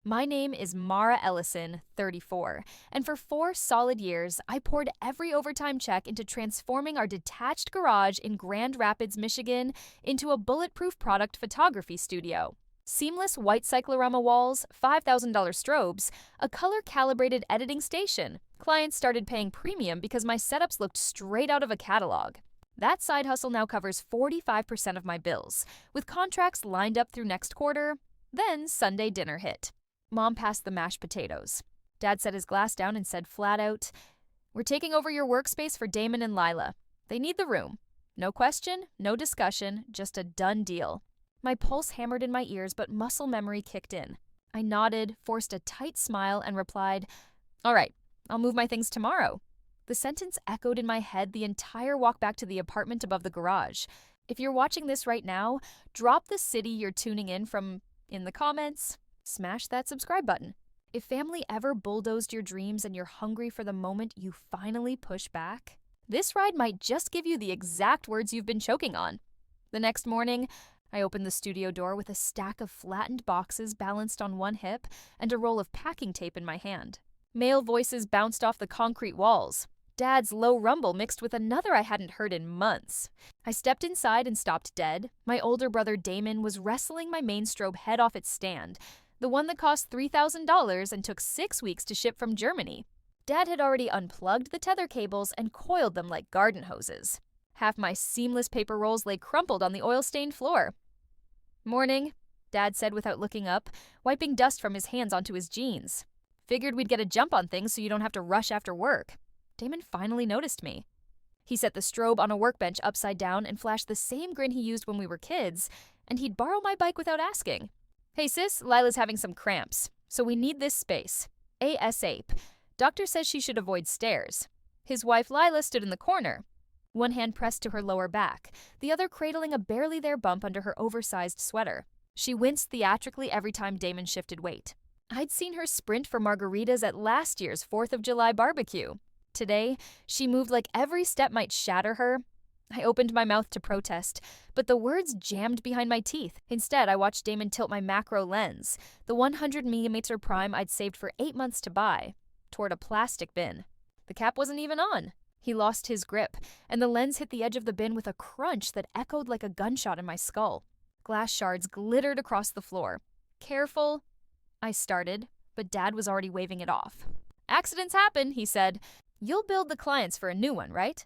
My name is Mara Ellison, 34, and for 4 solid years, I poured every overtime check into transforming our detached garage in Grand Rapids, Michigan, into a bulletproof product photography studio. Seamless white cyclorama walls, $5,000 strobes, a color-calibrated editing station. Clients started paying premium because my setups looked straight out of a catalog. That side hustle now covers 45% of my bills, with contracts lined up through next quarter. Then Sunday dinner hit. Mom passed the mashed potatoes. Dad set his glass down and said flat out, "We're taking over your workspace for Damon and Lila. They need the room. No question, no discussion, just a done deal." My pulse hammered in my ears, but muscle memory kicked in. I nodded, forced a tight smile, and replied, "All right, I'll move my things tomorrow." The sentence echoed in my head the entire walk back to the apartment above the garage. If you're watching this right now, drop the city you're tuning in from in the comments. Smash that subscribe button. If family ever bulldozed your dreams and you're hungry for the moment you finally push back, this ride might just give you the exact words you've been choking on. The next morning, I opened the studio door with a stack of flattened boxes balanced on one hip and a roll of packing tape in my hand. Male voices bounced off the concrete walls. Dad's low rumble mixed with another I hadn't heard in months. I stepped inside and stopped dead. My older brother Damon was wrestling my main strobe head off its stand, the one that cost $3,000 and took 6 weeks to ship from Germany. Dad had already unplugged the tether cables and coiled them like garden hoses. Half my seamless paper rolls lay crumpled on the oil-stained floor. "Morning," Dad said without looking up, wiping dust from his hands onto his jeans. "Figured we'd get a jump on things so you don't have to rush after work." Damon finally noticed me. He set the strobe on a workbench upside down and flashed the same grin he used when we were kids, and he'd borrow my bike without asking. "Hey sis, Lila's having some cramps, so we need this space. ASAP. Doctor says she should avoid stairs." His wife Lila stood in the corner, one hand pressed to her lower back, the other cradling a barely there bump under her oversized sweater. She winced theatrically every time Damon shifted weight. I'd seen her sprint for margaritas at last year's 4th of July barbecue. Today, she moved like every step might shatter her. I opened my mouth to protest, but the words jammed behind my teeth. Instead, I watched Damon tilt my macro lens, the 100mm prime I'd saved for 8 months to buy, toward a plastic bin. The cap wasn't even on. He lost his grip, and the lens hit the edge of the bin with a crunch that echoed like a gunshot in my skull. Glass shards glittered across the floor. "Careful," I started, but Dad was already waving it off. "Accidents happen," he said. "You'll build the clients for a new one, right?"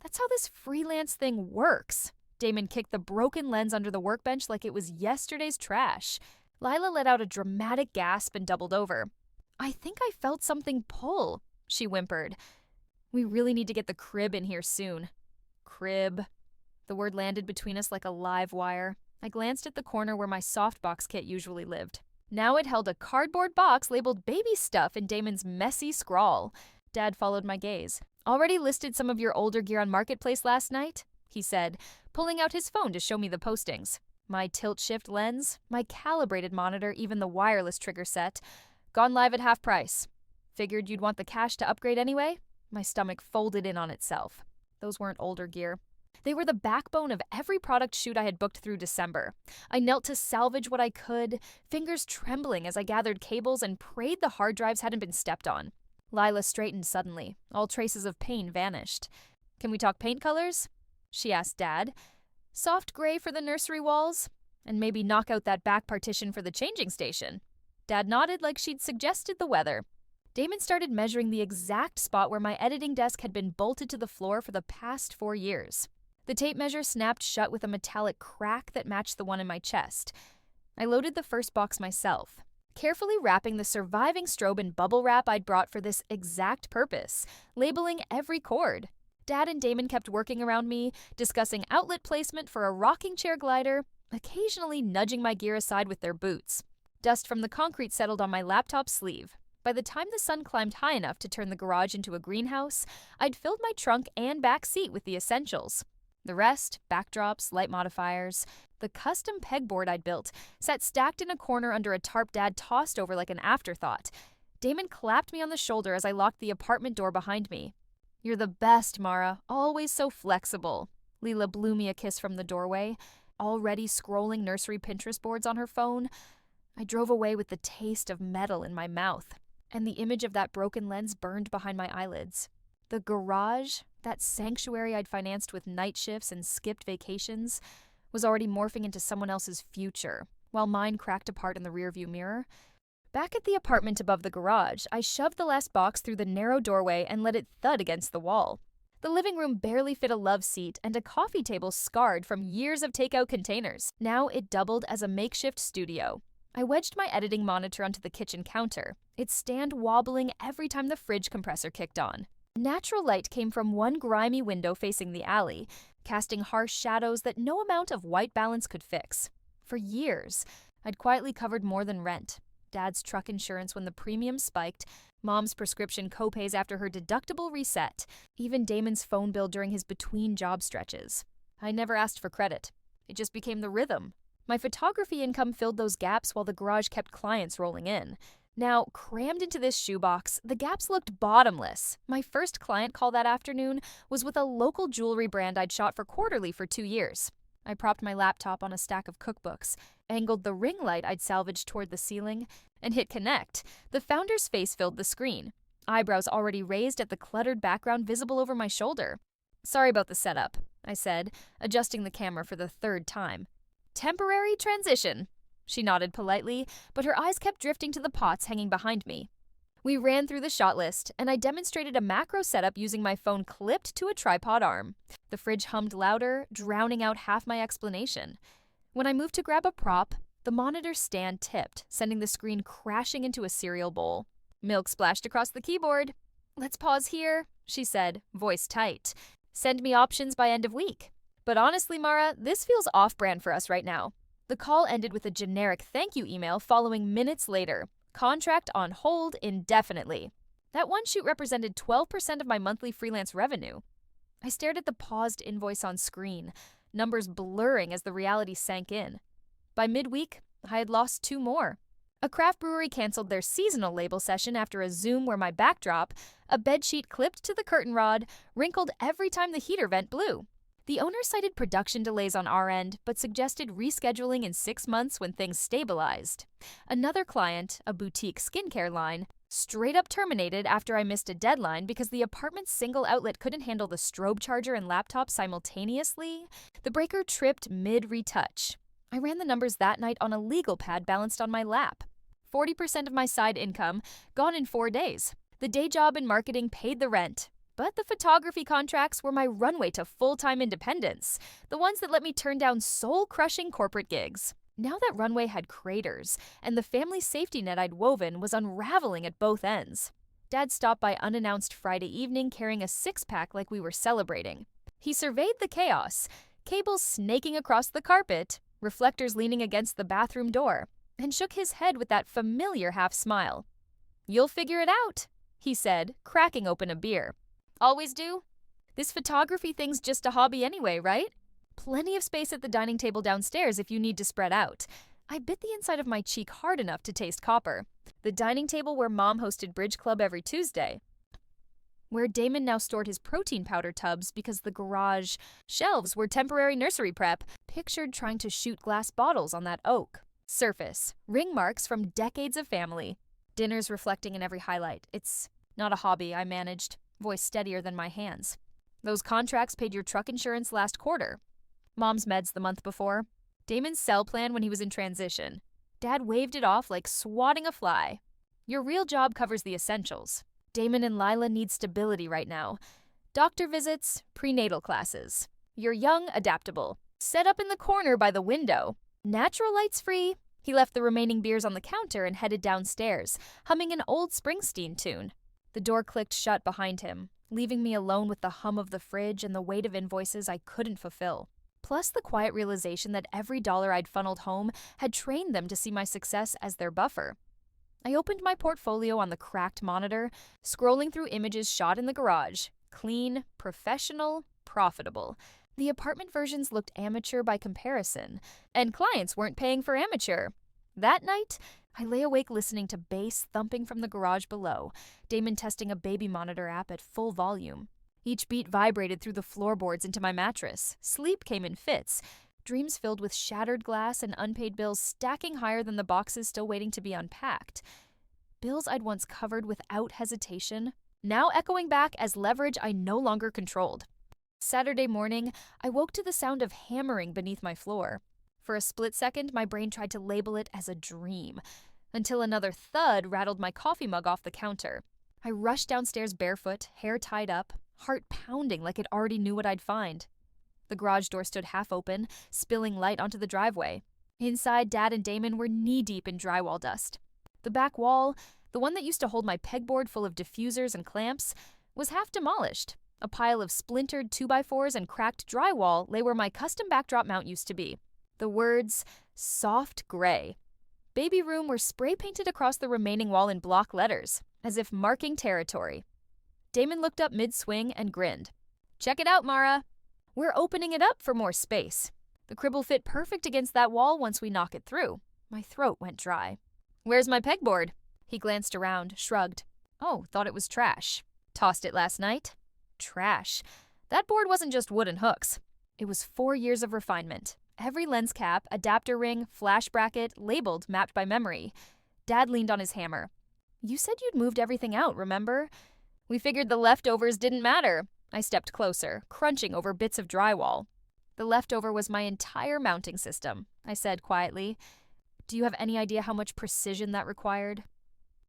"That's how this freelance thing works." Damon kicked the broken lens under the workbench like it was yesterday's trash. Lila let out a dramatic gasp and doubled over. "I think I felt something pull," she whimpered. "We really need to get the crib in here soon." Crib. The word landed between us like a live wire. I glanced at the corner where my softbox kit usually lived. Now it held a cardboard box labeled baby stuff in Damon's messy scrawl. Dad followed my gaze. "Already listed some of your older gear on Marketplace last night?" he said, pulling out his phone to show me the postings. My tilt-shift lens, my calibrated monitor, even the wireless trigger set. Gone live at half price. "Figured you'd want the cash to upgrade anyway?" My stomach folded in on itself. Those weren't older gear. They were the backbone of every product shoot I had booked through December. I knelt to salvage what I could, fingers trembling as I gathered cables and prayed the hard drives hadn't been stepped on. Lila straightened suddenly. All traces of pain vanished. "Can we talk paint colors?" she asked Dad. "Soft gray for the nursery walls? And maybe knock out that back partition for the changing station?" Dad nodded like she'd suggested the weather. Damon started measuring the exact spot where my editing desk had been bolted to the floor for the past 4 years. The tape measure snapped shut with a metallic crack that matched the one in my chest. I loaded the first box myself, carefully wrapping the surviving strobe in bubble wrap I'd brought for this exact purpose, labeling every cord. Dad and Damon kept working around me, discussing outlet placement for a rocking chair glider, occasionally nudging my gear aside with their boots. Dust from the concrete settled on my laptop sleeve. By the time the sun climbed high enough to turn the garage into a greenhouse, I'd filled my trunk and back seat with the essentials. The rest, backdrops, light modifiers, the custom pegboard I'd built, sat stacked in a corner under a tarp Dad tossed over like an afterthought. Damon clapped me on the shoulder as I locked the apartment door behind me. "You're the best, Mara. Always so flexible." Leela blew me a kiss from the doorway, already scrolling nursery Pinterest boards on her phone. I drove away with the taste of metal in my mouth, and the image of that broken lens burned behind my eyelids. The garage, that sanctuary I'd financed with night shifts and skipped vacations, was already morphing into someone else's future, while mine cracked apart in the rearview mirror. Back at the apartment above the garage, I shoved the last box through the narrow doorway and let it thud against the wall. The living room barely fit a love seat, and a coffee table scarred from years of takeout containers. Now it doubled as a makeshift studio. I wedged my editing monitor onto the kitchen counter, its stand wobbling every time the fridge compressor kicked on. Natural light came from one grimy window facing the alley, casting harsh shadows that no amount of white balance could fix. For years, I'd quietly covered more than rent. Dad's truck insurance when the premium spiked, Mom's prescription copays after her deductible reset, even Damon's phone bill during his between-job stretches. I never asked for credit. It just became the rhythm. My photography income filled those gaps while the garage kept clients rolling in. Now, crammed into this shoebox, the gaps looked bottomless. My first client call that afternoon was with a local jewelry brand I'd shot for Quarterly for 2 years. I propped my laptop on a stack of cookbooks, angled the ring light I'd salvaged toward the ceiling, and hit connect. The founder's face filled the screen, eyebrows already raised at the cluttered background visible over my shoulder. "Sorry about the setup," I said, adjusting the camera for the third time. "Temporary transition." She nodded politely, but her eyes kept drifting to the pots hanging behind me. We ran through the shot list, and I demonstrated a macro setup using my phone clipped to a tripod arm. The fridge hummed louder, drowning out half my explanation. When I moved to grab a prop, the monitor stand tipped, sending the screen crashing into a cereal bowl. Milk splashed across the keyboard. "Let's pause here," she said, voice tight. "Send me options by end of week." But honestly, Mara, this feels off-brand for us right now. The call ended with a generic thank you email following minutes later. Contract on hold indefinitely. That one shoot represented 12% of my monthly freelance revenue. I stared at the paused invoice on screen, numbers blurring as the reality sank in. By midweek, I had lost 2 more. A craft brewery canceled their seasonal label session after a Zoom where my backdrop, a bedsheet clipped to the curtain rod, wrinkled every time the heater vent blew. The owner cited production delays on our end, but suggested rescheduling in 6 months when things stabilized. Another client, a boutique skincare line, straight up terminated after I missed a deadline because the apartment's single outlet couldn't handle the strobe charger and laptop simultaneously. The breaker tripped mid-retouch. I ran the numbers that night on a legal pad balanced on my lap. 40% of my side income, gone in 4 days. The day job in marketing paid the rent. But the photography contracts were my runway to full-time independence, the ones that let me turn down soul-crushing corporate gigs. Now that runway had craters, and the family safety net I'd woven was unraveling at both ends. Dad stopped by unannounced Friday evening carrying a 6-pack like we were celebrating. He surveyed the chaos, cables snaking across the carpet, reflectors leaning against the bathroom door, and shook his head with that familiar half-smile. "You'll figure it out," he said, cracking open a beer. "Always do? This photography thing's just a hobby anyway, right? Plenty of space at the dining table downstairs if you need to spread out." I bit the inside of my cheek hard enough to taste copper. The dining table where Mom hosted bridge club every Tuesday. Where Damon now stored his protein powder tubs because the garage shelves were temporary nursery prep. Pictured trying to shoot glass bottles on that oak. Surface, ring marks from decades of family. Dinners reflecting in every highlight. "It's not a hobby," I managed, voice steadier than my hands. "Those contracts paid your truck insurance last quarter. Mom's meds the month before. Damon's cell plan when he was in transition. Dad waved it off like swatting a fly. Your real job covers the essentials. Damon and Lila need stability right now. Doctor visits, prenatal classes. You're young, adaptable. Set up in the corner by the window. Natural light's free." He left the remaining beers on the counter and headed downstairs, humming an old Springsteen tune. The door clicked shut behind him, leaving me alone with the hum of the fridge and the weight of invoices I couldn't fulfill. Plus the quiet realization that every dollar I'd funneled home had trained them to see my success as their buffer. I opened my portfolio on the cracked monitor, scrolling through images shot in the garage. Clean, professional, profitable. The apartment versions looked amateur by comparison, and clients weren't paying for amateur. That night, I lay awake listening to bass thumping from the garage below, Damon testing a baby monitor app at full volume. Each beat vibrated through the floorboards into my mattress. Sleep came in fits, Dreams filled with shattered glass and unpaid bills stacking higher than the boxes still waiting to be unpacked. Bills I'd once covered without hesitation, now echoing back as leverage I no longer controlled. Saturday morning, I woke to the sound of hammering beneath my floor. For a split second, my brain tried to label it as a dream, until another thud rattled my coffee mug off the counter. I rushed downstairs barefoot, hair tied up, heart pounding like it already knew what I'd find. The garage door stood half open, spilling light onto the driveway. Inside, Dad and Damon were knee-deep in drywall dust. The back wall, the one that used to hold my pegboard full of diffusers and clamps, was half demolished. A pile of splintered 2x4s and cracked drywall lay where my custom backdrop mount used to be. The words, "soft gray." Baby room were spray-painted across the remaining wall in block letters, as if marking territory. Damon looked up mid-swing and grinned. "Check it out, Mara. We're opening it up for more space. The crib will fit perfect against that wall once we knock it through." My throat went dry. "Where's my pegboard?" He glanced around, shrugged. "Oh, thought it was trash. Tossed it last night?" Trash. That board wasn't just wooden hooks. It was 4 years of refinement. Every lens cap, adapter ring, flash bracket, labeled, mapped by memory. Dad leaned on his hammer. "You said you'd moved everything out, remember? We figured the leftovers didn't matter." I stepped closer, crunching over bits of drywall. "The leftover was my entire mounting system," I said quietly. "Do you have any idea how much precision that required?"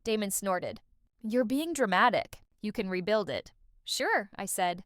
Damon snorted. "You're being dramatic. You can rebuild it." "Sure," I said.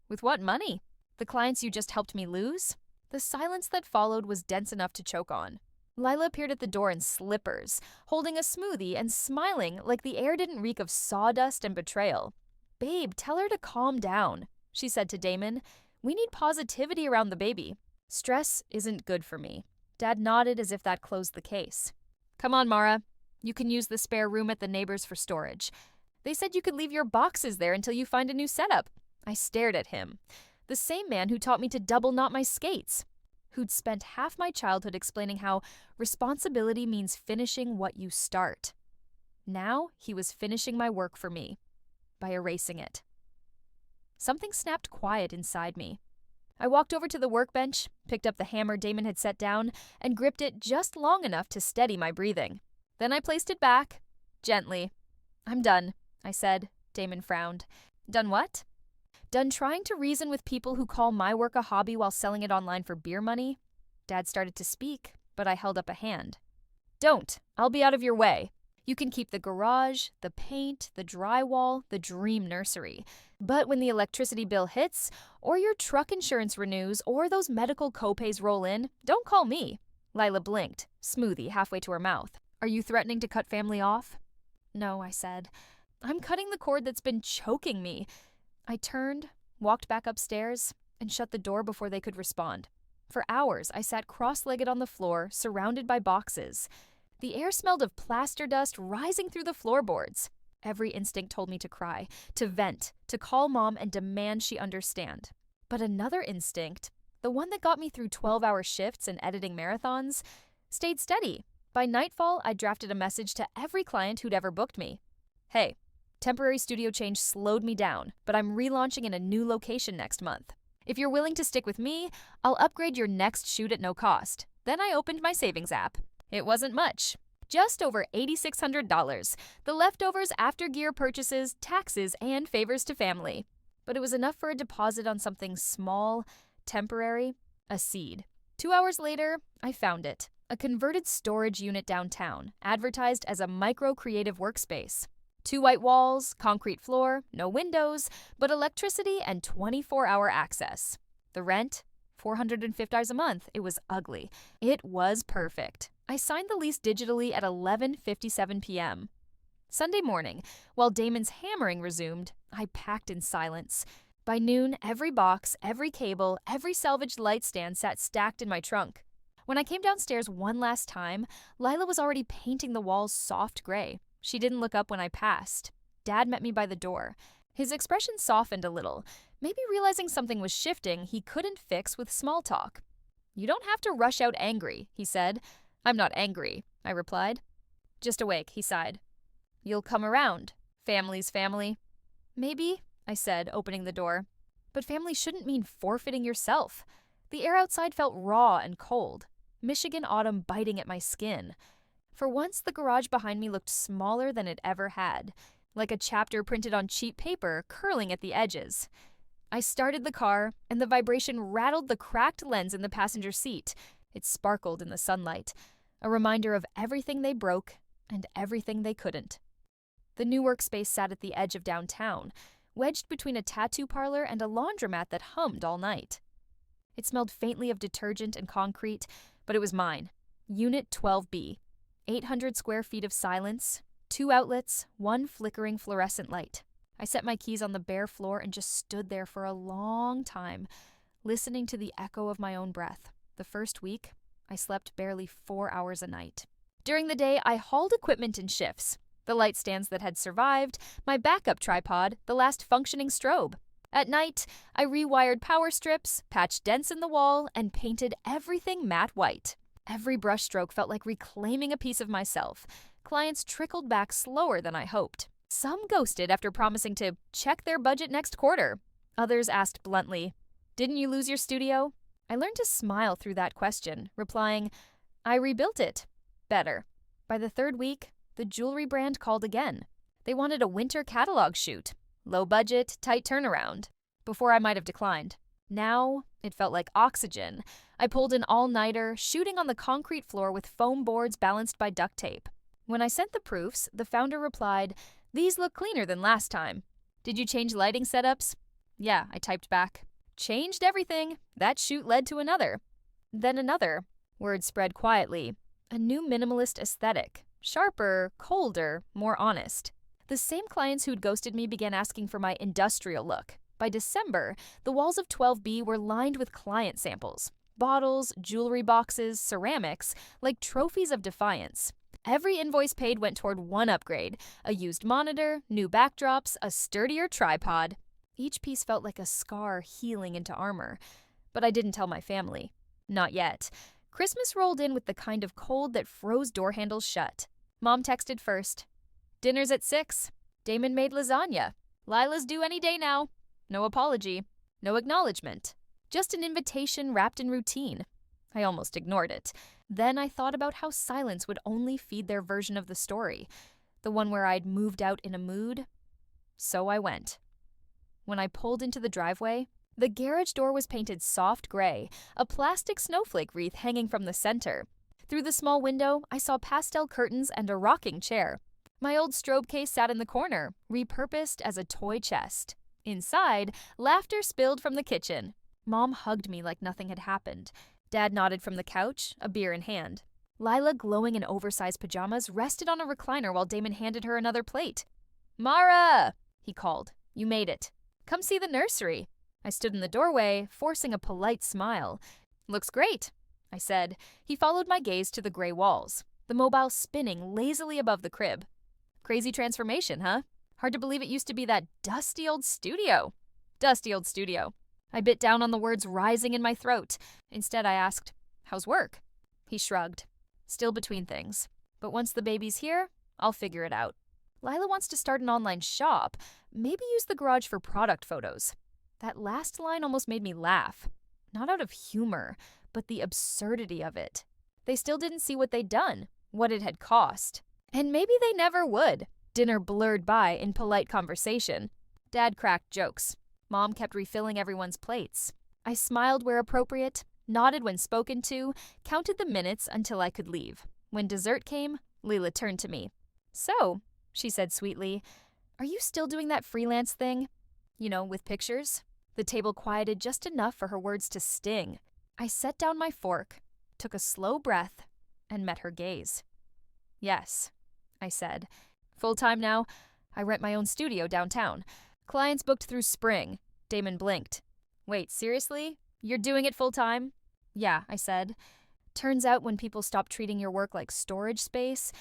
"With what money? The clients you just helped me lose?" The silence that followed was dense enough to choke on. Lila appeared at the door in slippers, holding a smoothie and smiling like the air didn't reek of sawdust and betrayal. "Babe, tell her to calm down," she said to Damon. "We need positivity around the baby. Stress isn't good for me." Dad nodded as if that closed the case. "Come on, Mara. You can use the spare room at the neighbors for storage. They said you could leave your boxes there until you find a new setup." I stared at him. The same man who taught me to double knot my skates, who'd spent half my childhood explaining how responsibility means finishing what you start. Now he was finishing my work for me by erasing it. Something snapped quiet inside me. I walked over to the workbench, picked up the hammer Damon had set down, and gripped it just long enough to steady my breathing. Then I placed it back, gently. "I'm done," I said. Damon frowned. "Done what?" "Done trying to reason with people who call my work a hobby while selling it online for beer money." Dad started to speak, but I held up a hand. "Don't. I'll be out of your way. You can keep the garage, the paint, the drywall, the dream nursery. But when the electricity bill hits, or your truck insurance renews, or those medical copays roll in, don't call me." Lila blinked, smoothie halfway to her mouth. "Are you threatening to cut family off?" "No," I said. "I'm cutting the cord that's been choking me." I turned, walked back upstairs, and shut the door before they could respond. For hours, I sat cross-legged on the floor, surrounded by boxes. The air smelled of plaster dust rising through the floorboards. Every instinct told me to cry, to vent, to call Mom and demand she understand. But another instinct, the one that got me through 12-hour shifts and editing marathons, stayed steady. By nightfall, I drafted a message to every client who'd ever booked me. "Hey, temporary studio change slowed me down, but I'm relaunching in a new location next month. If you're willing to stick with me, I'll upgrade your next shoot at no cost." Then I opened my savings app. It wasn't much. Just over $8,600, the leftovers after gear purchases, taxes, and favors to family. But it was enough for a deposit on something small, temporary, a seed. 2 hours later, I found it. A converted storage unit downtown, advertised as a micro-creative workspace. 2 white walls, concrete floor, no windows, but electricity and 24-hour access. The rent? $450 a month. It was ugly. It was perfect. I signed the lease digitally at 11:57 p.m. Sunday morning, while Damon's hammering resumed, I packed in silence. By noon, every box, every cable, every salvaged light stand sat stacked in my trunk. When I came downstairs one last time, Lila was already painting the walls soft gray. She didn't look up when I passed. Dad met me by the door. His expression softened a little, maybe realizing something was shifting he couldn't fix with small talk. "You don't have to rush out angry," he said. "I'm not angry," I replied. "Just awake," he sighed. "You'll come around. Family's family." "Maybe," I said, opening the door. "But family shouldn't mean forfeiting yourself." The air outside felt raw and cold, Michigan autumn biting at my skin. For once, the garage behind me looked smaller than it ever had, like a chapter printed on cheap paper curling at the edges. I started the car, and the vibration rattled the cracked lens in the passenger seat. It sparkled in the sunlight, a reminder of everything they broke and everything they couldn't. The new workspace sat at the edge of downtown, wedged between a tattoo parlor and a laundromat that hummed all night. It smelled faintly of detergent and concrete, but it was mine. Unit 12B. 800 square feet of silence, 2 outlets, 1 flickering fluorescent light. I set my keys on the bare floor and just stood there for a long time, listening to the echo of my own breath. The first week, I slept barely 4 hours a night. During the day, I hauled equipment in shifts. The light stands that had survived, my backup tripod, the last functioning strobe. At night, I rewired power strips, patched dents in the wall, and painted everything matte white. Every brushstroke felt like reclaiming a piece of myself. Clients trickled back slower than I hoped. Some ghosted after promising to check their budget next quarter. Others asked bluntly, "Didn't you lose your studio?" I learned to smile through that question, replying, "I rebuilt it. Better." By the third week, the jewelry brand called again. They wanted a winter catalog shoot. Low budget, tight turnaround. Before I might have declined. Now, it felt like oxygen. I pulled an all-nighter, shooting on the concrete floor with foam boards balanced by duct tape. When I sent the proofs, the founder replied, "These look cleaner than last time. Did you change lighting setups?" "Yeah," I typed back. "Changed everything. That shoot led to another. Then another." Word spread quietly. A new minimalist aesthetic. Sharper, colder, more honest. The same clients who'd ghosted me began asking for my industrial look. By December, the walls of 12B were lined with client samples. Bottles, jewelry boxes, ceramics, like trophies of defiance. Every invoice paid went toward one upgrade: a used monitor, new backdrops, a sturdier tripod. Each piece felt like a scar healing into armor. But I didn't tell my family. Not yet. Christmas rolled in with the kind of cold that froze door handles shut. Mom texted first. "Dinner's at 6. Damon made lasagna. Lila's due any day now. No apology. No acknowledgement. Just an invitation wrapped in routine." I almost ignored it. Then I thought about how silence would only feed their version of the story, the one where I'd moved out in a mood. So I went. When I pulled into the driveway, the garage door was painted soft gray, a plastic snowflake wreath hanging from the center. Through the small window, I saw pastel curtains and a rocking chair. My old strobe case sat in the corner, repurposed as a toy chest. Inside, laughter spilled from the kitchen. Mom hugged me like nothing had happened. Dad nodded from the couch, a beer in hand. Lila, glowing in oversized pajamas, rested on a recliner while Damon handed her another plate. "Mara!" he called. "You made it. Come see the nursery." I stood in the doorway, forcing a polite smile. "Looks great," I said. He followed my gaze to the gray walls, the mobile spinning lazily above the crib. "Crazy transformation, huh? Hard to believe it used to be that dusty old studio." "Dusty old studio." I bit down on the words rising in my throat. Instead, I asked, "How's work?" He shrugged. "Still between things. But once the baby's here, I'll figure it out. Lila wants to start an online shop. Maybe use the garage for product photos." That last line almost made me laugh. Not out of humor, but the absurdity of it. They still didn't see what they'd done, what it had cost. And maybe they never would. Dinner blurred by in polite conversation. Dad cracked jokes. Mom kept refilling everyone's plates. I smiled where appropriate, nodded when spoken to, counted the minutes until I could leave. When dessert came, Leela turned to me. "So," she said sweetly, "are you still doing that freelance thing? You know, with pictures?" The table quieted just enough for her words to sting. I set down my fork, took a slow breath, and met her gaze. "Yes," I said. "Full-time now. I rent my own studio downtown. Clients booked through spring." Damon blinked. "Wait, seriously? You're doing it full-time?" "Yeah," I said. "Turns out when people stop treating your work like storage space,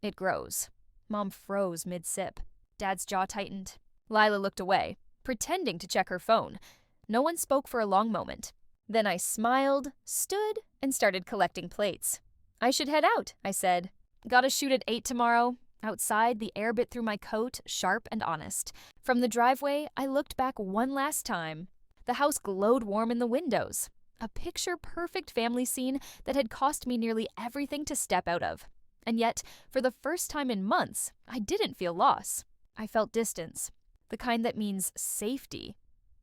it grows." Mom froze mid-sip. Dad's jaw tightened. Lila looked away, pretending to check her phone. No one spoke for a long moment. Then I smiled, stood, and started collecting plates. "I should head out," I said. "Gotta shoot at 8 tomorrow." Outside, the air bit through my coat, sharp and honest. From the driveway, I looked back one last time. The house glowed warm in the windows. A picture-perfect family scene that had cost me nearly everything to step out of. And yet, for the first time in months, I didn't feel loss. I felt distance, the kind that means safety.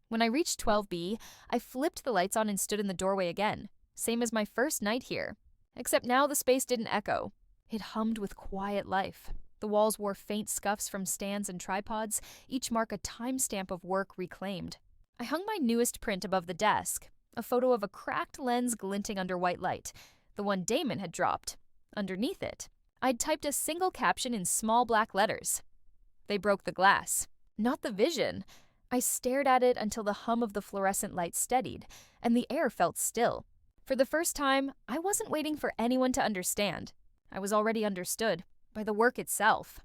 When I reached 12B, I flipped the lights on and stood in the doorway again, same as my first night here. Except now the space didn't echo. It hummed with quiet life. The walls wore faint scuffs from stands and tripods, each mark a timestamp of work reclaimed. I hung my newest print above the desk, a photo of a cracked lens glinting under white light, the one Damon had dropped. Underneath it, I'd typed a single caption in small black letters. They broke the glass, not the vision. I stared at it until the hum of the fluorescent light steadied, and the air felt still. For the first time, I wasn't waiting for anyone to understand. I was already understood by the work itself.